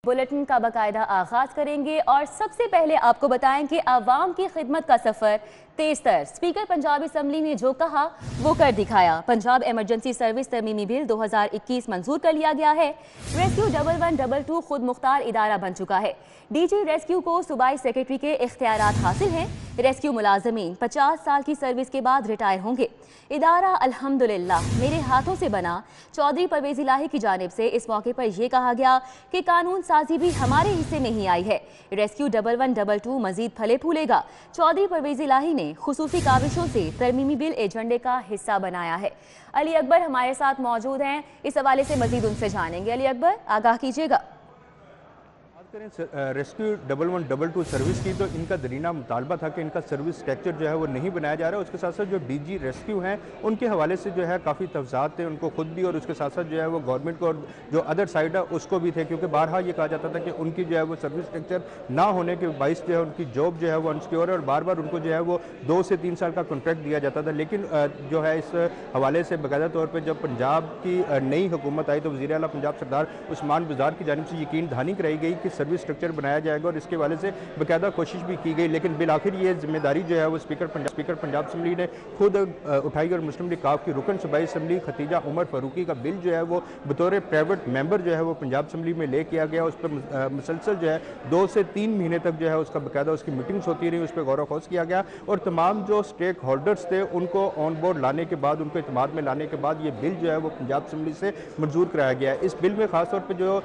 Bulletin का बाकायदा आगाज करेंगे और सबसे पहले आपको बताएं कि आवाम की खिदमत का सफर तेज तर। स्पीकर पंजाब असम्बली ने जो कहा वो कर दिखाया। पंजाब इमरजेंसी सर्विस तरमीमी बिल 2021 मंजूर कर लिया गया है। रेस्क्यू 1112 खुद मुख्तार इदारा बन चुका है। डीजी रेस्क्यू को सूबाई सेक्रेटरी के इख्तियारात हासिल हैं। रेस्क्यू मुलाजमीन 50 साल की सर्विस के बाद रिटायर होंगे। इदारा अल्हम्दुलिल्लाह मेरे हाथों से बना। चौधरी परवेज इलाही की जानिब से इस मौके पर यह कहा गया कि कानून साजी भी हमारे हिस्से में ही आई है। रेस्क्यू 1112 मजीद फले फूलेगा। चौधरी परवेज इलाही ने खुसूसी काविशों से तरमीमी बिल एजेंडे का हिस्सा बनाया है। अली अकबर हमारे साथ मौजूद हैं, इस हवाले से मजीद उनसे जानेंगे। अली अकबर, आगाह कीजिएगा। रेस्क्यू 1112 सर्विस की तो इनका दरीना मुतालबा था कि इनका सर्विस स्ट्रक्चर जो है वो नहीं बनाया जा रहा है। उसके साथ साथ जो डीजी रेस्क्यू हैं उनके हवाले से जो है काफ़ी तफजात थे उनको खुद भी, और उसके साथ साथ जो है वो गवर्नमेंट को और जो अदर साइड है उसको भी थे, क्योंकि बारहा ये कहा जाता था कि उनकी जो है वो सर्विस स्ट्रक्चर ना होने के बाइस जो है उनकी जॉब जो है वो अनसिक्योर है और बार बार उनको जो है वो 2 से 3 साल का कॉन्ट्रैक्ट दिया जाता था। लेकिन जो है इस हवाले से बाकायदा तौर पर जब पंजाब की नई हुकूमत आई तो वज़ीर आला पंजाब सरदार उस्मान बुज़दार की जानिब से यकीन दहानी कराई गई कि सर्विस स्ट्रक्चर बनाया जाएगा और इसके वाले से बाकायदा कोशिश भी की गई। लेकिन बिल आखिर ये जिम्मेदारी जो है वो स्पीकर पंजाब असम्बली ने खुद उठाई और मुस्लिम लीग काफ की रुकन सूबाई असम्बली खतीजा उमर फारूकी का बिल जो है वो बतौर प्राइवेट मेंबर जो है वो पंजाब असम्बली में ले किया गया। उस पर मुसलसल जो है 2 से 3 महीने तक जो है उसका बाकायदा उसकी मीटिंग्स होती रही, उस पर गौर खोज किया गया और तमाम जो स्टेक होल्डर्स थे उनको ऑन बोर्ड लाने के बाद, उनको इत्मीनान में लाने के बाद ये बिल जो है वो पंजाब असम्बली से मंजूर कराया गया है। इस बिल में खासतौर पर जो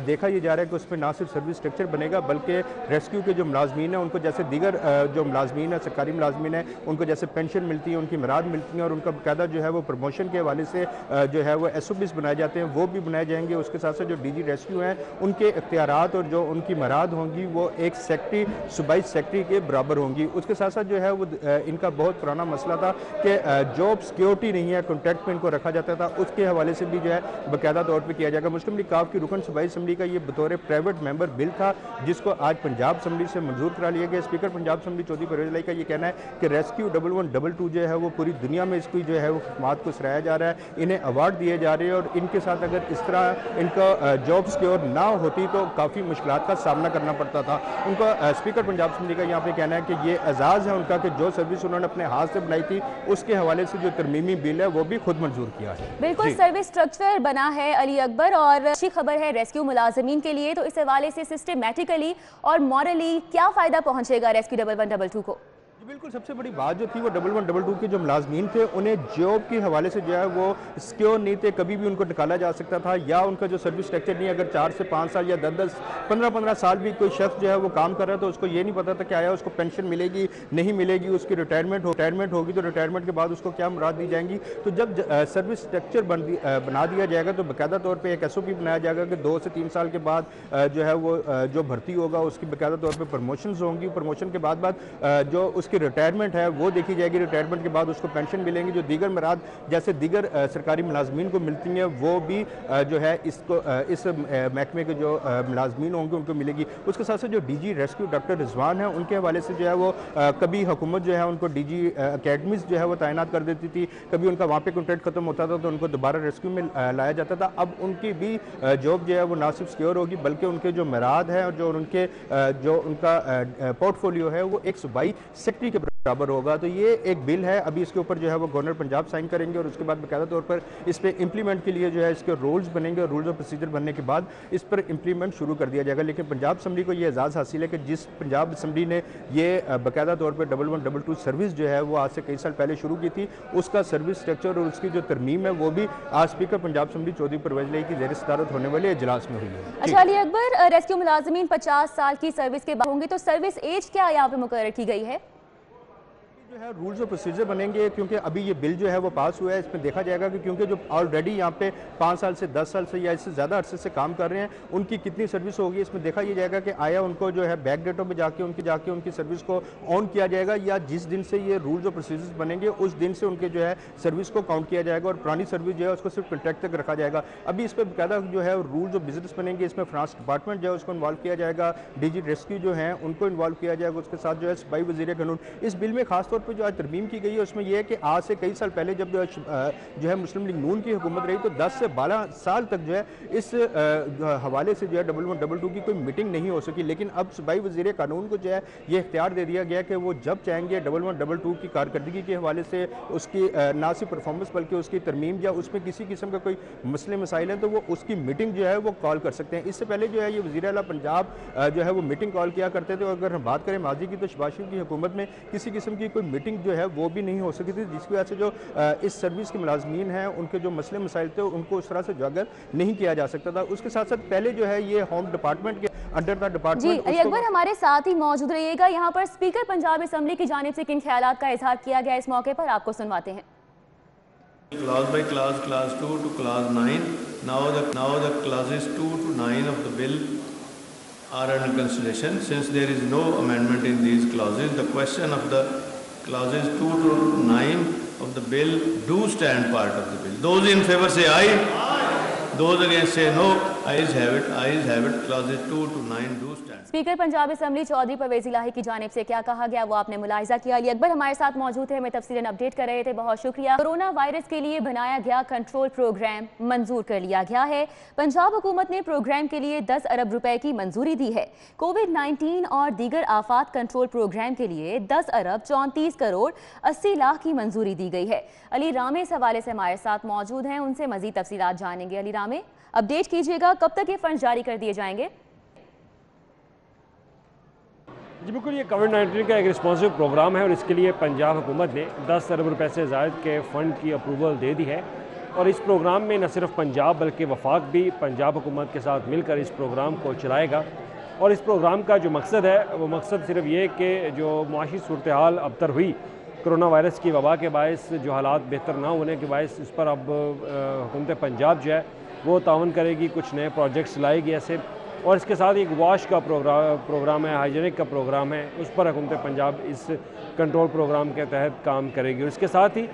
देखा यह जा रहा है कि उसमें ना सिर्फ सर्विस स्ट्रक्चर बनेगा बल्कि रेस्क्यू के जो मुलाजमीन हैं उनको जैसे दीगर जो मुलाजमीन है, सरकारी मुलाजमीन है, उनको जैसे पेंशन मिलती है, उनकी मराद मिलती हैं और उनका बाकायदा जो है वो प्रमोशन के हवाले से जो है वो SOPs बनाए जाते हैं, वो भी बनाए जाएंगे। उसके साथ साथ जो डीजी रेस्क्यू हैं उनके इख्तियारात और जो उनकी मराद होंगी वो एक सेक्रेटरी सूबाई सेक्रेटरी के बराबर होंगी। उसके साथ साथ जो है वो इनका बहुत पुराना मसला था कि जॉब सिक्योरिटी नहीं है, कॉन्ट्रैक्ट में इनको रखा जाता था, उसके हवाले से भी जो है बाकायदा तौर पर किया जाएगा। मुस्लिम लीग काफ की रुकन सूबाई असम्बली का ये बतौर प्राइवेट मेंबर बिल था जिसको आज पंजाब असम्बली से मंजूर करा लिया गया। स्पीकर पंजाब असम्बली चौधरी परवेज इलाही का ये कहना है कि रेस्क्यू 1112 जो है वो पूरी दुनिया में इसकी जो है वो खिदमत को सराहा जा रहा है, इन्हें अवार्ड दिए जा रहे हैं और इनके साथ अगर इस तरह इनका जॉब सिक्योर ना होती तो काफ़ी मुश्किलात का सामना करना पड़ता था। उनका स्पीकर पंजाब असम्बली का यहाँ पे कहना है कि ये एजाज़ है उनका कि जो सर्विस उन्होंने अपने हाथ से बनाई थी उसके हवाले से जो तरमीमी बिल है वो भी खुद मंजूर किया है। बिल्कुल सर्विस स्ट्रक्चर बना है अली अकबर, और अच्छी खबर है रेस्क्यू मुलाजमीन के लिए। तो इस हवाले से सिस्टमेटिकली और मॉरली क्या फ़ायदा पहुंचेगा रेस्क्यू 1112 को? बिल्कुल, सबसे बड़ी बात जो थी वो 1112 के जो मुलाजमीन थे उन्हें जॉब के हवाले से जो है वो सिक्योर नहीं थे, कभी भी उनको निकाला जा सकता था, या उनका जो सर्विस स्ट्रक्चर नहीं, अगर 4 से 5 साल या 10-10 15-15 साल भी कोई शख्स जो है वो काम कर रहा है तो उसको ये नहीं पता था कि आया उसको पेंशन मिलेगी नहीं मिलेगी, उसकी रिटायरमेंट होगी तो रिटायरमेंट के बाद उसको क्या मुराद दी जाएंगी। तो जब सर्विस स्ट्रक्चर बना दिया जाएगा तो बाकायदा तौर पर एक SOP बनाया जाएगा कि 2 से 3 साल के बाद जो है वो जो भर्ती होगा उसकी बाकायदा तौर पर प्रमोशन होंगी, प्रमोशन के बाद जो उसकी रिटायरमेंट है वो देखी जाएगी, रिटायरमेंट के बाद उसको पेंशन मिलेंगी, जो दीगर मराद जैसे दीगर सरकारी मुलाजमीन को मिलती हैं वो भी जो है इसको इस महकमे के जो मुलाजमीन होंगे उनको मिलेगी। उसके साथ साथ जो डीजी रेस्क्यू डॉक्टर रिजवान है उनके हवाले से जो है वो कभी हुकूमत जो है उनको डीजी अकेडमीज जो है वो तैनात कर देती थी, कभी उनका वहाँ पे कॉन्ट्रैक्ट खत्म होता था तो उनको दोबारा रेस्क्यू में लाया जाता था। अब उनकी भी जॉब जो है वो ना सिर्फ सिक्योर होगी बल्कि उनके जो मराद है और जो उनका पोर्टफोलियो है वो एक सूबाई सेक्रेटरी के बराबर होगा। तो ये एक बिल है, अभी इसके ऊपर जो है वो गवर्नर पंजाब साइन करेंगे और उसके बाद बाकायदा तौर पर इस पर इम्प्लीमेंट के लिए जो है इसके रूल्स बनेंगे और रूल्स ऑफ प्रोसीजर बनने के बाद इस पर इम्प्लीमेंट शुरू कर दिया जाएगा। लेकिन पंजाब असम्बली को ये एजाज़ हासिल है कि जिस पंजाब असम्बली ने ये बाकायदा तौर पर 1112 सर्विस जो है वो आज से कई साल पहले शुरू की थी, उसका सर्विस स्ट्रक्चर और उसकी जो तरमीम है वो भी आज स्पीकर पंजाब असम्बली चौधरी परवेज इलाही की ज़ेर सदारत होने वाले इजलास में हुई है। अच्छा अली अकबर, रेस्क्यू मुलाजमीन 50 साल की सर्विस के बाद होंगे तो सर्विस एज क्या यहाँ पे मुकर्रर की गई है? जो है रूल्स और प्रोसीजर बनेंगे, क्योंकि अभी ये बिल जो है वो पास हुआ है, इसमें देखा जाएगा कि क्योंकि जो ऑलरेडी यहाँ पे 5 साल से 10 साल से या इससे ज़्यादा अरसे से काम कर रहे हैं उनकी कितनी सर्विस होगी। इसमें देखा ये जाएगा कि आया उनको जो है बैक डेटों में जाके उनकी सर्विस को ऑन किया जाएगा या जिस दिन से ये रूल्स और प्रोसीजर्स बनेंगे उस दिन से उनके जो है सर्विस को काउंट किया जाएगा और पुरानी सर्विस जो है उसको सिर्फ कॉन्ट्रैक्ट तक रखा जाएगा। अभी इस पर बाकायदा जो है रूल्स और बिजनेस बनेंगे, इसमें फाइनेंस डिपार्टमेंट जो है उसको इन्वॉल्व किया जाएगा, डीजी रेस्क्यू जो है उनको इन्वॉल्व किया जाएगा, उसके साथ जो है सूबाई वज़ीर कानून। इस बिल में खासतौर کوڈ پہ جو آج ترمیم کی گئی ہے اس میں یہ ہے کہ آج سے کئی سال پہلے جب جو ہے مسلم لیگ نون کی حکومت رہی تو 10 سے 12 سال تک جو ہے اس حوالے سے جو ہے 1122 کی کوئی میٹنگ نہیں ہو سکی، لیکن اب صوبائی وزیر قانون کو جو ہے یہ اختیار دے دیا گیا کہ وہ جب چاہیں گے 1122 کی کارکردگی کے حوالے سے اس کی نہ صرف پرفارمنس بلکہ اس کی ترمیم یا اس میں کسی قسم کا کوئی مسئلے مسائل ہیں تو وہ اس کی میٹنگ جو ہے وہ کال کر سکتے ہیں۔ اس سے پہلے جو ہے یہ وزیر اعلیٰ پنجاب جو ہے وہ میٹنگ کال کیا کرتے تھے، اور اگر ہم بات کریں ماضی کی تو شہباز شریف کی حکومت میں کسی قسم کی کوئی میٹنگ جو ہے وہ بھی نہیں ہو سکی تھی، جس کی وجہ سے جو اس سروس کے ملازمین ہیں ان کے جو مسئلے مسائل تھے ان کو اس طرح سے اجاگر نہیں کیا جا سکتا تھا۔ اس کے ساتھ ساتھ پہلے جو ہے یہ ہوم ڈپارٹمنٹ کے انڈر دا ڈپارٹمنٹ جی علی اکبر ہمارے ساتھ ہی موجود رہیے گا۔ یہاں پر اسپیکر پنجاب اسمبلی کی جانب سے کن خیالات کا اظہار کیا گیا اس موقع پر آپ کو سنواتے ہیں۔ Clause by clause, clause 2 to clause 9. Now the clauses 2 to 9 of the bill are under consideration. Since there is no amendment in these clauses, the question of the clauses 2 to 9 of the bill do stand part of the bill. Those in favor say aye. Those against say no. Ayes have it. Ayes have it. Clauses 2 to 9 do stand. Speaker Punjab assembly Chaudhry Pervaiz Elahi کی جانب سے کیا کہا گیا وہ آپ نے ملاحظہ کیا۔ علی اکبر ہمارے ساتھ موجود ہے، ہمیں تفصیلاً اپڈیٹ کر رہے تھے، بہت شکریہ۔ کورونا وائرس کے لیے بنایا گیا کنٹرول پروگرام منظور کر لیا گیا ہے۔ پنجاب حکومت نے پروگرام کے لیے 10 ارب روپے کی منظوری دی ہے۔ کووڈ-19 اور دیگر آفات کنٹرول پروگرام کے لیے 10 ارب 34 کروڑ 80 لاکھ کی منظوری دی گئی ہے۔ علی رامے اس حوالے سے ہمارے ساتھ موجود ہیں، ان سے مزید تفصیلات جانیں گے۔ علی رامے اپڈیٹ کیجیے گا، کب تک یہ فنڈ جاری کر دیے جائیں گے؟ جی بالکل، یہ کووڈ-19 کا ایک رسپانسو پروگرام ہے اور اس کے لیے پنجاب حکومت نے 10 ارب روپے سے زائد کے فنڈ کی اپروول دے دی ہے، اور اس پروگرام میں نہ صرف پنجاب بلکہ وفاق بھی پنجاب حکومت کے ساتھ مل کر اس پروگرام کو چلائے گا۔ اور اس پروگرام کا جو مقصد ہے وہ مقصد صرف یہ کہ جو معاشی صورتحال ابتر ہوئی کرونا وائرس کی وبا کے باعث، جو حالات بہتر نہ ہونے کے باعث، اس پر اب حکومت پنجاب جو ہے وہ تعاون کرے گی، کچھ نئے پروجیکٹس لائے گی ایسے، اور اس کے ساتھ ایک واش کا پروگرام ہے، ہائیجینک کا پروگرام ہے، اس پر حکومت پنجاب اس کنٹرول پروگرام کے تحت کام کرے گی۔ اور اس کے ساتھ ہی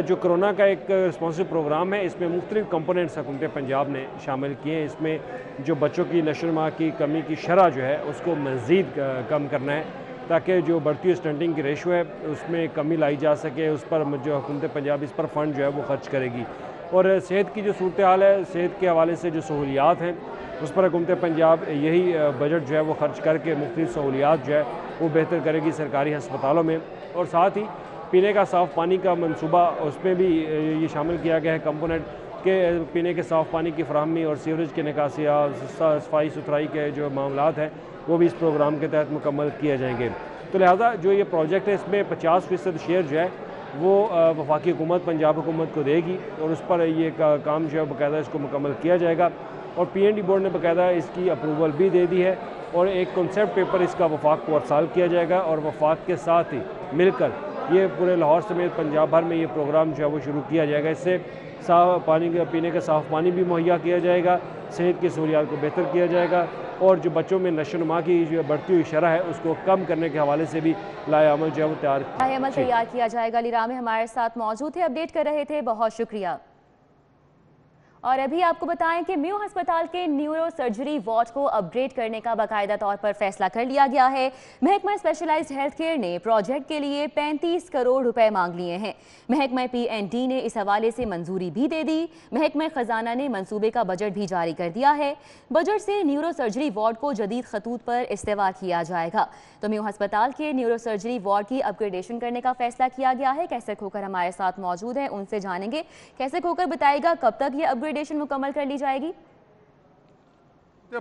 جو کرونا کا ایک رسپانسو پروگرام ہے، اس میں مختلف کمپوننٹس حکومت پنجاب نے شامل کیے ہیں۔ اس میں جو بچوں کی نشو و نما کی کمی کی شرح جو ہے اس کو مزید کم کرنا ہے، تاکہ جو بڑھتی ہوئی اسٹنٹنگ کی ریشو ہے اس میں کمی لائی جا سکے، اس پر جو حکومت پنجاب اس پر فنڈ جو ہے وہ خرچ کرے گی۔ اور صحت کی جو صورتحال ہے، صحت کے حوالے سے جو سہولیات ہیں اس پر حکومت پنجاب یہی بجٹ جو ہے وہ خرچ کر کے مختلف سہولیات جو ہے وہ بہتر کرے گی سرکاری ہسپتالوں میں۔ اور ساتھ ہی پینے کا صاف پانی کا منصوبہ، اس میں بھی یہ شامل کیا گیا ہے کمپوننٹ کہ پینے کے صاف پانی کی فراہمی اور سیوریج کے نکاسیات، صفائی ستھرائی کے جو معاملات ہیں وہ بھی اس پروگرام کے تحت مکمل کیے جائیں گے۔ تو لہٰذا جو یہ پروجیکٹ ہے اس میں 50% شیئر جو ہے وہ وفاقی حکومت پنجاب حکومت کو دے گی، اور اس پر یہ کام جو ہے باقاعدہ اس کو مکمل کیا جائے گا۔ اور پی این ڈی بورڈ نے باقاعدہ اس کی اپروول بھی دے دی ہے، اور ایک کنسیپٹ پیپر اس کا وفاق کو ارسال کیا جائے گا، اور وفاق کے ساتھ ہی مل کر یہ پورے لاہور سمیت پنجاب بھر میں یہ پروگرام جو ہے وہ شروع کیا جائے گا۔ اس سے صاف پانی پینے کا صاف پانی بھی مہیا کیا جائے گا، صحت کی سہولیات کو بہتر کیا جائے گا، اور جو بچوں میں نشو و نما کی جو بڑھتی ہوئی شرح ہے اس کو کم کرنے کے حوالے سے بھی لائحہ عمل جو ہے وہ تیار کیا جائے گا۔ علی رامے ہمارے ساتھ موجود تھے، اپڈیٹ کر رہے تھے، بہت شکریہ۔ اور ابھی آپ کو بتائیں کہ میو ہسپتال کے نیورو سرجری وارڈ کو اپ گریڈ کرنے کا باقاعدہ طور پر فیصلہ کر لیا گیا ہے۔ محکمہ اسپیشلائزڈ ہیلتھ کیئر نے پروجیکٹ کے لیے 35 کروڑ روپے مانگ لیے ہیں۔ محکمہ پی این ڈی نے اس حوالے سے منظوری بھی دے دی۔ محکمہ خزانہ نے منصوبے کا بجٹ بھی جاری کر دیا ہے۔ بجٹ سے نیورو سرجری وارڈ کو جدید خطوط پر استوار کیا جائے گا۔ تو میو ہسپتال کے نیورو سرجری وارڈ کی اپ گریڈیشن کرنے کا فیصلہ کیا گیا ہے۔ کیسے کھوکر ہمارے ساتھ موجود ہیں، ان سے جانیں گے۔ کیسے کھوکر بتائے گا کب تک یہ اپ گریڈیشن مکمل کر لی جائے گی؟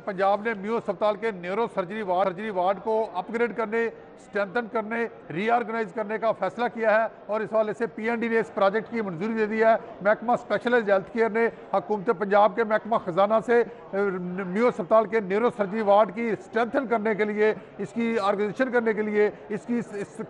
پنجاب نے میو ہسپتال کے نیورو سرجری وارڈ کو اپ گریڈ کرنے، اسٹرینتھن کرنے، ری آرگنائز کرنے کا فیصلہ کیا ہے، اور اس حوالے سے پی این ڈی نے اس پروجیکٹ کی منظوری دے دی ہے۔ محکمہ اسپیشلائزڈ ہیلتھ کیئر نے حکومت پنجاب کے محکمہ خزانہ سے میو ہسپتال کے نیورو سرجری وارڈ کی اسٹرینتھن کرنے کے لیے، اس کی آرگنائزیشن کرنے کے لیے، اس کی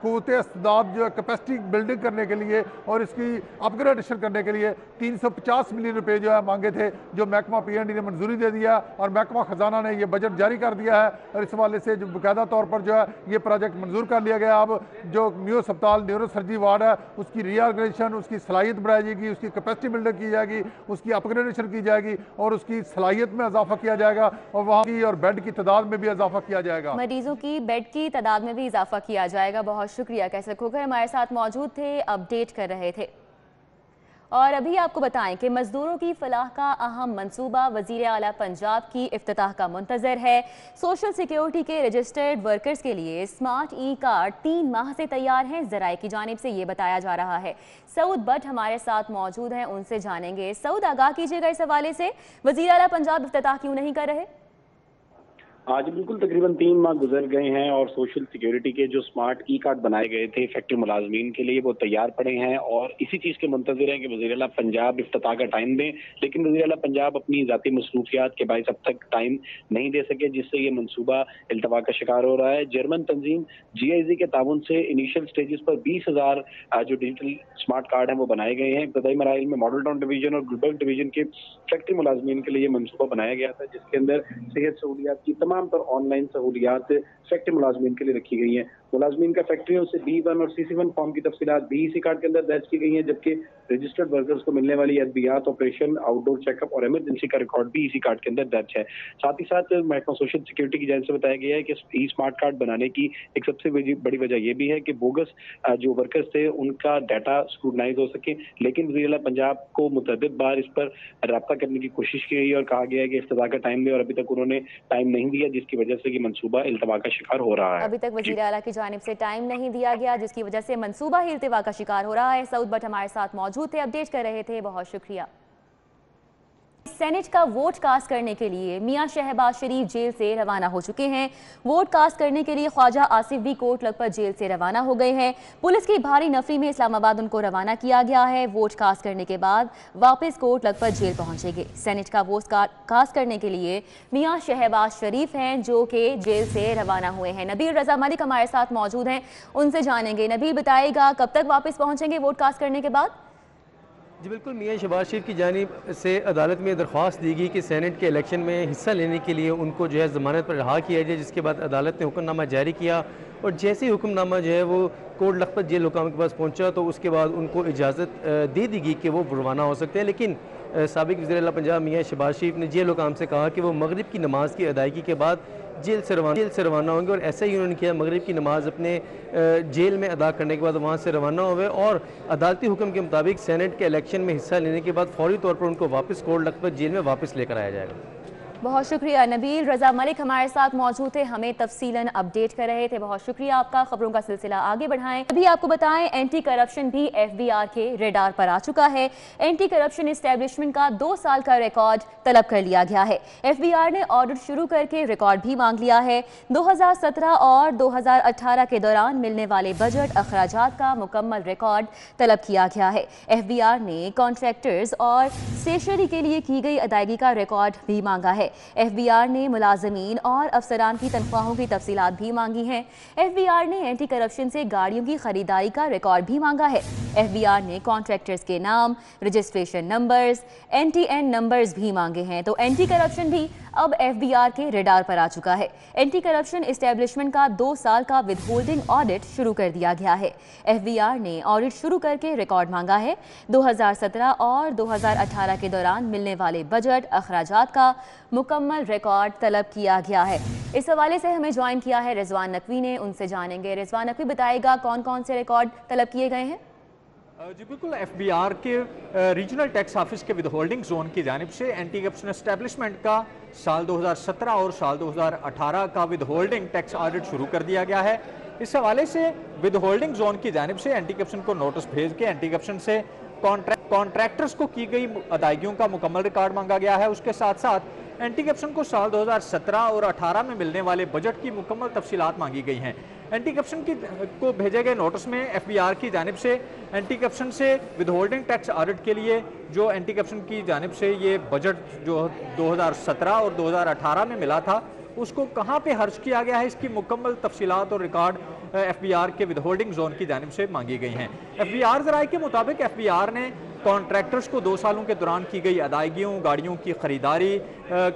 قوت استعداد جو ہے کیپیسٹی بلڈنگ کرنے کے لیے، اور اس کی اپ گریڈیشن کرنے کے لیے 350 ملین روپے جو ہے مانگے تھے، جو محکمہ پی این ڈی نے منظوری دے دیا، اور محکمہ खजाना ने ये बजट जारी कर दिया है और इस हवाले से जो बाकायदा तौर पर जो है ये प्रोजेक्ट मंजूर कर लिया गया। अब जो न्यू अस्पताल न्यूरो सर्जरी वार्ड है उसकी रीऑर्गेनाइजेशन, उसकी सलाहियत बढ़ाई जाएगी, उसकी कैपेसिटी बिल्डअप की जाएगी, उसकी अपग्रेडेशन की जाएगी और उसकी सलाहियत में इजाफा किया जाएगा और वहाँ की और बेड की तादाद में भी इजाफा किया जाएगा। मरीजों की बेड की तादाद में भी इजाफा किया जाएगा। बहुत शुक्रिया। कैसे खोकर हमारे साथ मौजूद थे, अपडेट कर रहे थे। और अभी आपको बताएं कि मजदूरों की फलाह का अहम मंसूबा वज़ीर आला पंजाब की इफ्तिताह का मुंतज़र है। सोशल सिक्योरिटी के रजिस्टर्ड वर्कर्स के लिए स्मार्ट ई कार्ड 3 माह से तैयार हैं, ज़राए की जानिब से ये बताया जा रहा है। सऊद भट्ट हमारे साथ मौजूद हैं, उनसे जानेंगे। सऊद, आगाह कीजिएगा इस हवाले से, वज़ीर आला पंजाब इफ्तिताह क्यों नहीं कर रहे? आज बिल्कुल तकरीबन 3 माह गुजर गए हैं और सोशल सिक्योरिटी के जो स्मार्ट ई कार्ड बनाए गए थे फैक्ट्री मुलाजमीन के लिए वो तैयार पड़े हैं और इसी चीज़ के मुंतज़िर हैं कि वज़ीर आला पंजाब इफ्तिताह का टाइम दें, लेकिन वज़ीर आला पंजाब अपनी ज़ाती मसरूफियात के बायस अब तक टाइम नहीं दे सके, जिससे ये मनसूबा इल्तवा का शिकार हो रहा है। जर्मन तंजीम GIZ के ताउन से इनिशियल स्टेजेस पर 20,000 जो डिजिटल स्मार्ट कार्ड हैं वो बनाए गए हैं। इब्तदाई मराहिल में मॉडल टाउन डिवीजन और गुलबर्ग डिवीजन के फैक्ट्री मुलाजमीन के लिए मनसूबा बनाया गया था, जिसके अंदर सेहत सहूलियात की तमाम पर ऑनलाइन सहूलियात फैक्ट्री मुलाजमीन के लिए रखी गई हैं। मुलाजमीन का फैक्ट्रियों से B1 और CC1 फॉर्म की तफसीलात भी इसी कार्ड के अंदर दर्ज की गई हैं, जबकि रजिस्टर्ड वर्कर्स को मिलने वाली अद्वियात, ऑपरेशन, आउटडोर चेकअप और इमरजेंसी का रिकॉर्ड भी इसी कार्ड के अंदर दर्ज है। साथ ही साथ महकमा सोशल सिक्योरिटी की जानिब से बताया गया है कि ई स्मार्ट कार्ड बनाने की एक सबसे बड़ी वजह यह भी है कि बोगस जो वर्कर्स थे उनका डाटा स्क्रूटनाइज हो सके, लेकिन वज़ीर आला पंजाब को मुतअद्दिद बार इस पर रब्ता करने की कोशिश की गई और कहा गया है कि इफ्तिताह का टाइम दे, और अभी तक उन्होंने टाइम नहीं दिया, जिसकी वजह से कि मंसूबा इल्तवा का शिकार हो रहा है। अभी तक वज़ीर आला की जानिब से टाइम नहीं दिया गया, जिसकी वजह से मंसूबा ही इल्तवा का शिकार हो रहा है। सऊद भट्ट हमारे साथ मौजूद थे, अपडेट कर रहे थे, बहुत शुक्रिया। सेनेट का वोट कास्ट करने के लिए मियां शहबाज शरीफ जेल से रवाना हो चुके हैं। वोट कास्ट करने के लिए ख्वाजा आसिफ भी कोट लखपत जेल से रवाना हो गए हैं। पुलिस की भारी नफरी में इस्लामाबाद उनको रवाना किया गया है। वोट कास्ट करने के बाद वापस कोट लखपत जेल पहुंचेंगे। सेनेट का वोट कास्ट करने के लिए मियां शहबाज शरीफ हैं, जो कि जेल से रवाना हुए हैं। नबील रजा मलिक हमारे साथ मौजूद हैं, उनसे जानेंगे। नबील, बताइएगा कब तक वापस पहुंचेंगे वोट कास्ट करने के बाद? जी बिल्कुल, मियां शहबाज शरीफ की जानिब से अदालत में दरख्वास्त दी गई कि सेनेट के इलेक्शन में हिस्सा लेने के लिए उनको जो है ज़मानत पर रहा किया जाए, जिसके बाद अदालत ने हुक्मनामा जारी किया और जैसे ही हुक्मनामा जो है वो कोट लखपत जेल हुकाम के पास पहुंचा तो उसके बाद उनको इजाज़त दे दी गई कि वो रवाना हो सकते हैं। लेकिन साबिक वज़ीर आला पंजाब मियां शहबाज शरीफ ने जेल हुकाम से कहा कि वो मगरिब की नमाज़ की अदायगी के बाद जेल से रवाना होंगे और ऐसा ही उन्होंने किया। मगरिब की नमाज़ अपने जेल में अदा करने के बाद वहाँ से रवाना हुए और अदालती हुक्म के मुताबिक सेनेट के इलेक्शन में हिस्सा लेने के बाद फौरी तौर पर उनको वापस कोट लखपत जेल में वापस लेकर आया जाएगा। बहुत शुक्रिया नबील। रजा मलिक हमारे साथ मौजूद थे, हमें तफसीलन अपडेट कर रहे थे, बहुत शुक्रिया आपका। खबरों का सिलसिला आगे बढ़ाएं। अभी आपको बताएं एंटी करप्शन भी FBR के रेडार पर आ चुका है। एंटी करप्शन एस्टेब्लिशमेंट का 2 साल का रिकॉर्ड तलब कर लिया गया है। FBR ने ऑडिट शुरू करके रिकॉर्ड भी मांग लिया है। 2017 और 2018 के दौरान मिलने वाले बजट अखराजात का मुकम्मल रिकॉर्ड तलब किया गया है। FBR ने कॉन्ट्रैक्टर्स और स्टेशनरी के लिए की गई अदायगी का रिकॉर्ड भी मांगा है। FBR ने मुलाजमीन और अफसरान की तनख्वाहों की तफसीलात भी मांगी हैं। FBR ने एंटी करप्शन से गाड़ियों की खरीदारी का रिकॉर्ड भी मांगा है। FBR ने कॉन्ट्रैक्टर्स के नाम, रजिस्ट्रेशन नंबर्स, NTN नंबर्स भी मांगे हैं। तो एंटी करप्शन भी अब FBR के रेडार पर आ चुका है। एंटी करप्शन एस्टेब्लिशमेंट का 2 साल का विदहोल्डिंग ऑडिट शुरू कर दिया गया है। FBR ने ऑडिट शुरू करके रिकॉर्ड मांगा है। 2017 और 2018 के दौरान मिलने वाले बजट अखराजात का मुकम्मल रिकॉर्ड तलब किया गया है। इस हवाले से हमें ज्वाइन किया है रिजवान नकवी ने, उनसे जानेंगे। रिजवान नकवी, बताएगा कौन कौन से रिकॉर्ड तलब किए गए हैं? जी बिल्कुल, FBR के रीजनल टैक्स ऑफिस के विदहोल्डिंग जोन की जानिब से एंटी करप्शन एस्टेब्लिशमेंट का साल 2017 और साल 2018 का विदहोल्डिंग टैक्स ऑडिट शुरू कर दिया गया है। इस हवाले से विदहोल्डिंग जोन की जानिब से एंटी करप्शन को नोटिस भेज के एंटी करप्शन से कॉन्ट्रैक्टर्स को की गई अदायगियों का मुकम्मल रिकॉर्ड मांगा गया है। उसके साथ साथ एंटी करप्शन को साल 2017 और 18 में मिलने वाले बजट की मुकम्मल तफसीलात मांगी गई हैं। एंटी करप्शन को भेजे गए नोटिस में FBR की जानिब से एंटी करप्शन से विदहोल्डिंग टैक्स ऑडिट के लिए जो एंटी करप्शन की जानिब से ये बजट जो 2017 और 2018 में मिला था उसको कहाँ पे खर्च किया गया है, इसकी मुकम्मल तफसीलात और रिकॉर्ड FBR के विदहोल्डिंग जोन की जानिब से मांगी गई हैं। FBR ज़राए के मुताबिक FBR ने कॉन्ट्रैक्टर्स को 2 सालों के दौरान की गई अदायगियों, गाड़ियों की ख़रीदारी,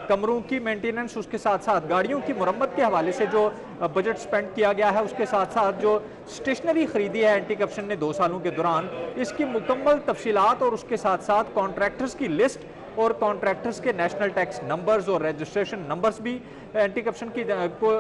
कमरों की मेंटेनेंस, उसके साथ साथ गाड़ियों की मरम्मत के हवाले से जो बजट स्पेंड किया गया है, उसके साथ साथ जो स्टेशनरी खरीदी है एंटी करप्शन ने 2 सालों के दौरान, इसकी मुकम्मल तफसीलात और उसके साथ साथ कॉन्ट्रैक्टर्स की लिस्ट और कॉन्ट्रैक्टर्स के नेशनल टैक्स नंबर्स और रजिस्ट्रेशन नंबर्स भी एंटी करप्शन की को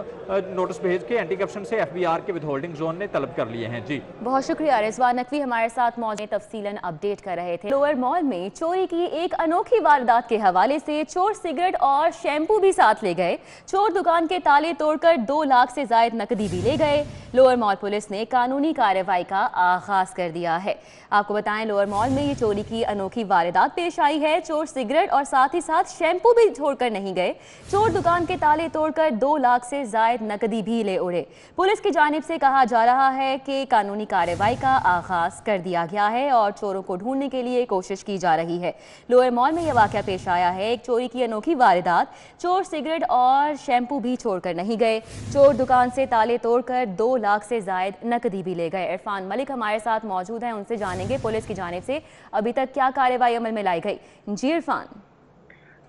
नोटिस भेज के एंटी करप्शन से एफबीआर के विदहोल्डिंग जोन ने तलब कर लिए हैं। जी बहुत शुक्रिया रिजवान नकवी हमारे साथ मौजूद तफसीलन अपडेट कर रहे थे। लोअर मॉल में चोरी की एक अनोखी वारदात के हवाले से चोर सिगरेट और शैम्पू भी साथ ले गए। चोर दुकान के ताले तोड़कर 2 लाख से जायद नकदी भी ले गए। लोअर मॉल पुलिस ने कानूनी कार्रवाई का आगाज कर दिया है। आपको बताएं लोअर मॉल में ये चोरी की अनोखी वारदात पेश आई है। चोर सिगरेट और साथ ही साथ शैम्पू भी छोड़कर नहीं गए। चोर दुकान के ताले तोड़कर 2 लाख से जायद नकदी भी ले उड़े। पुलिस की जानिब से कहा जा रहा है कि कानूनी कार्रवाई का आगाज कर दिया गया है और चोरों को ढूंढने के लिए कोशिश की जा रही है। लोअर मॉल में यह वाकया पेश आया है, एक चोरी की अनोखी वारदात। चोर सिगरेट और शैम्पू भी छोड़कर नहीं गए। चोर दुकान से ताले तोड़कर 2 लाख से जायद नकदी भी ले गए। इरफान मलिक हमारे साथ मौजूद हैं, उनसे जानेंगे पुलिस की जानिब से अभी तक क्या कार्रवाई अमल में लाई गई। जी इरफान।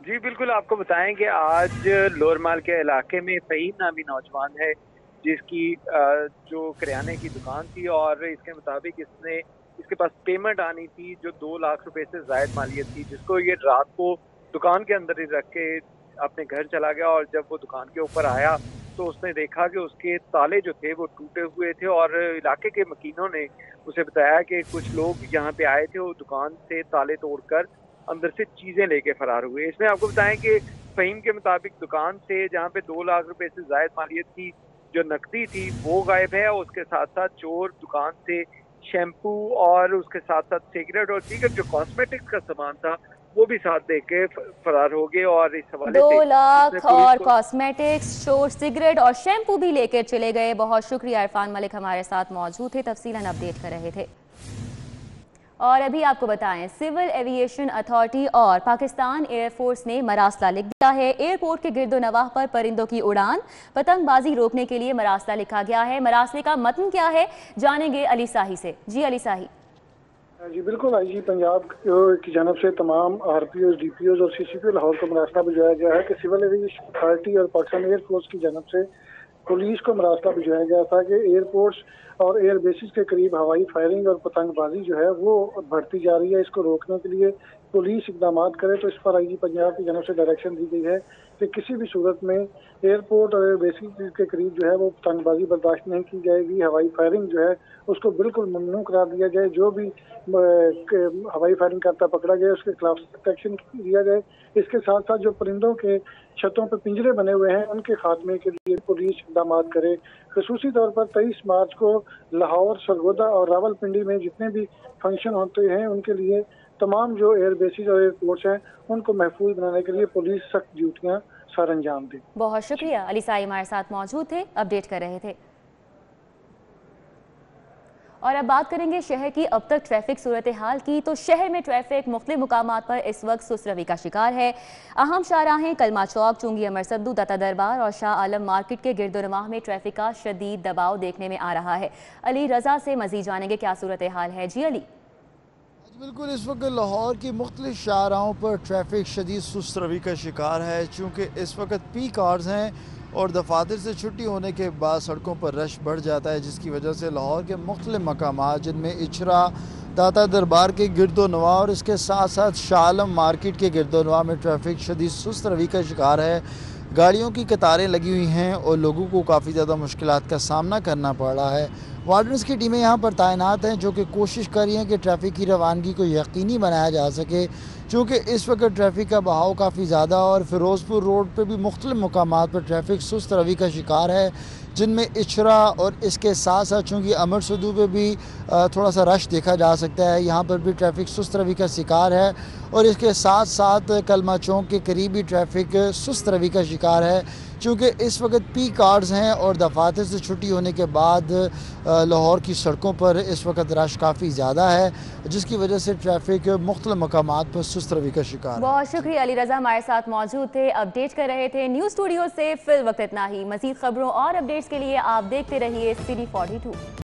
जी बिल्कुल, आपको बताएं कि आज लोअर माल के इलाके में फ़हीम नामी नौजवान है जिसकी जो करियाने की दुकान थी और इसके मुताबिक इसके पास पेमेंट आनी थी जो 2 लाख रुपए से ज़ायद मालियत थी, जिसको ये रात को दुकान के अंदर ही रख के अपने घर चला गया। और जब वो दुकान के ऊपर आया तो उसने देखा कि उसके ताले जो थे वो टूटे हुए थे और इलाके के मकीनों ने उसे बताया कि कुछ लोग यहाँ पे आए थे, वो दुकान से ताले तोड़कर अंदर से चीजें लेके फरार हुए। इसमें आपको बताएं कि फ़हीम के मुताबिक दुकान से जहाँ पे 2 लाख रुपए से जायद मालियत की जो नकदी थी वो गायब है और उसके साथ साथ चोर दुकान से शैम्पू और उसके साथ साथ सिगरेट और दीगर जो कॉस्मेटिक्स का सामान था वो भी साथ दे के फरार हो गए। और इस हवाले से 2 लाख और कॉस्मेटिक्स, चोर सिगरेट और शैम्पू भी लेकर चले गए। बहुत शुक्रिया इरफान मलिक हमारे साथ मौजूद थे, तफसीलन अपडेट कर रहे थे। और अभी आपको बताएं सिविल एविएशन अथॉरिटी और पाकिस्तान एयरफोर्स ने मरासला लिख दिया है। एयरपोर्ट के गिरदो नवाह पर परिंदों की उड़ान, पतंगबाजी रोकने के लिए मरासला लिखा गया है। मरासले का मतन क्या है जानेंगे अली साही से। जी अली साही। जी बिल्कुल, आईजी पंजाब की जानब से तमाम आरपीओ, डीपीओ और सीसीपीओ लाहौर को मरासला भिजवाया गया है कि सिविल एविएशन अथॉरिटी और पाकिस्तान एयरफोर्स की जानब से पुलिस को मरासला भिजवाया गया था कि एयरपोर्ट्स और एयर बेसिस के करीब हवाई फायरिंग और पतंगबाजी जो है वो बढ़ती जा रही है। इसको रोकने के लिए पुलिस इकदाम करे। तो इस पर आईजी पंजाब की जानब से डायरेक्शन दी गई है कि किसी भी सूरत में एयरपोर्ट और एयर बेसिस के करीब जो है वो पतंगबाजी बर्दाश्त नहीं की जाएगी। हवाई फायरिंग जो है उसको बिल्कुल ममनू करार दिया जाए। जो भी हवाई फायरिंग करता पकड़ा जाए उसके खिलाफ एक्शन लिया जाए। इसके साथ साथ जो परिंदों के छतों पर पिंजरे बने हुए हैं उनके खात्मे के लिए पुलिस इकदाम करे। खसूसी तौर पर 23 मार्च को लाहौर, सरगोदा और रावलपिंडी में जितने भी फंक्शन होते हैं उनके लिए तमाम जो एयर बेसिस और एयरपोर्ट्स हैं उनको महफूज बनाने के लिए पुलिस सख्त ड्यूटियां सर अंजाम दे। बहुत शुक्रिया अली साई हमारे साथ मौजूद थे, अपडेट कर रहे थे। और अब बात करेंगे शहर की अब तक ट्रैफिक सूरत हाल की। तो शहर में ट्रैफिक मुख्तलिफ मुकामात पर इस वक्त सुस्त रवी का शिकार है। अहम शाहराहें कलमा चौक, चुंगी अमर सद्दू, दाता दरबार और शाह आलम मार्केट के गिरदोनवाह में ट्रैफिक का शदीद दबाव देखने में आ रहा है। अली रजा से मजीद जानेंगे क्या सूरत हाल है। जी अली। बिल्कुल, इस वक्त लाहौर की मुख्तलिफ शाहराहों पर ट्रैफिक शदीद सुस्त रवी का शिकार है। चूँकि इस वक्त पीक आवर्स हैं और दफातर से छुट्टी होने के बाद सड़कों पर रश बढ़ जाता है, जिसकी वजह से लाहौर के मुख्तलिफ मकामात जिनमें इचरा, दाता दरबार के गिरदोनवाह और इसके साथ साथ शाह आलम मार्केट के गिरदोनवाह में ट्रैफिक शदीद सुस्त रवी का शिकार है। गाड़ियों की कतारें लगी हुई हैं और लोगों को काफ़ी ज़्यादा मुश्किलात का सामना करना पड़ रहा है। वार्डन्स की टीमें यहाँ पर तैनात हैं जो कि कोशिश कर रही हैं कि ट्रैफिक की रवानगी को यकीनी बनाया जा सके। चूँकि इस वक्त ट्रैफिक का बहाव काफ़ी ज़्यादा और फिरोज़पुर रोड पर भी मुख्तलिफ मकामात पर ट्रैफिक सुस्त रवी का शिकार है, जिनमें इचरा और इसके साथ साथ चूँकि अमर सद्दू पे भी थोड़ा सा रश देखा जा सकता है, यहाँ पर भी ट्रैफिक सुस्त रवी का शिकार है। और इसके साथ साथ कलमा चौक के करीब भी ट्रैफिक सुस्त रवी का शिकार है, चूँकि इस वक्त पीक आवर्स हैं और दफातर से छुट्टी होने के बाद लाहौर की सड़कों पर इस वक्त रश काफ़ी ज़्यादा है, जिसकी वजह से ट्रैफिक मुख्तलिफ मकामात पर सुस्त रवी का शिकार। बहुत शुक्रिया अली रजा हमारे साथ मौजूद थे, अपडेट कर रहे थे। न्यूज़ स्टूडियो से फिल वक्त इतना ही। मज़ीद खबरों और अपडेट्स के लिए आप देखते रहिए सिटी 42।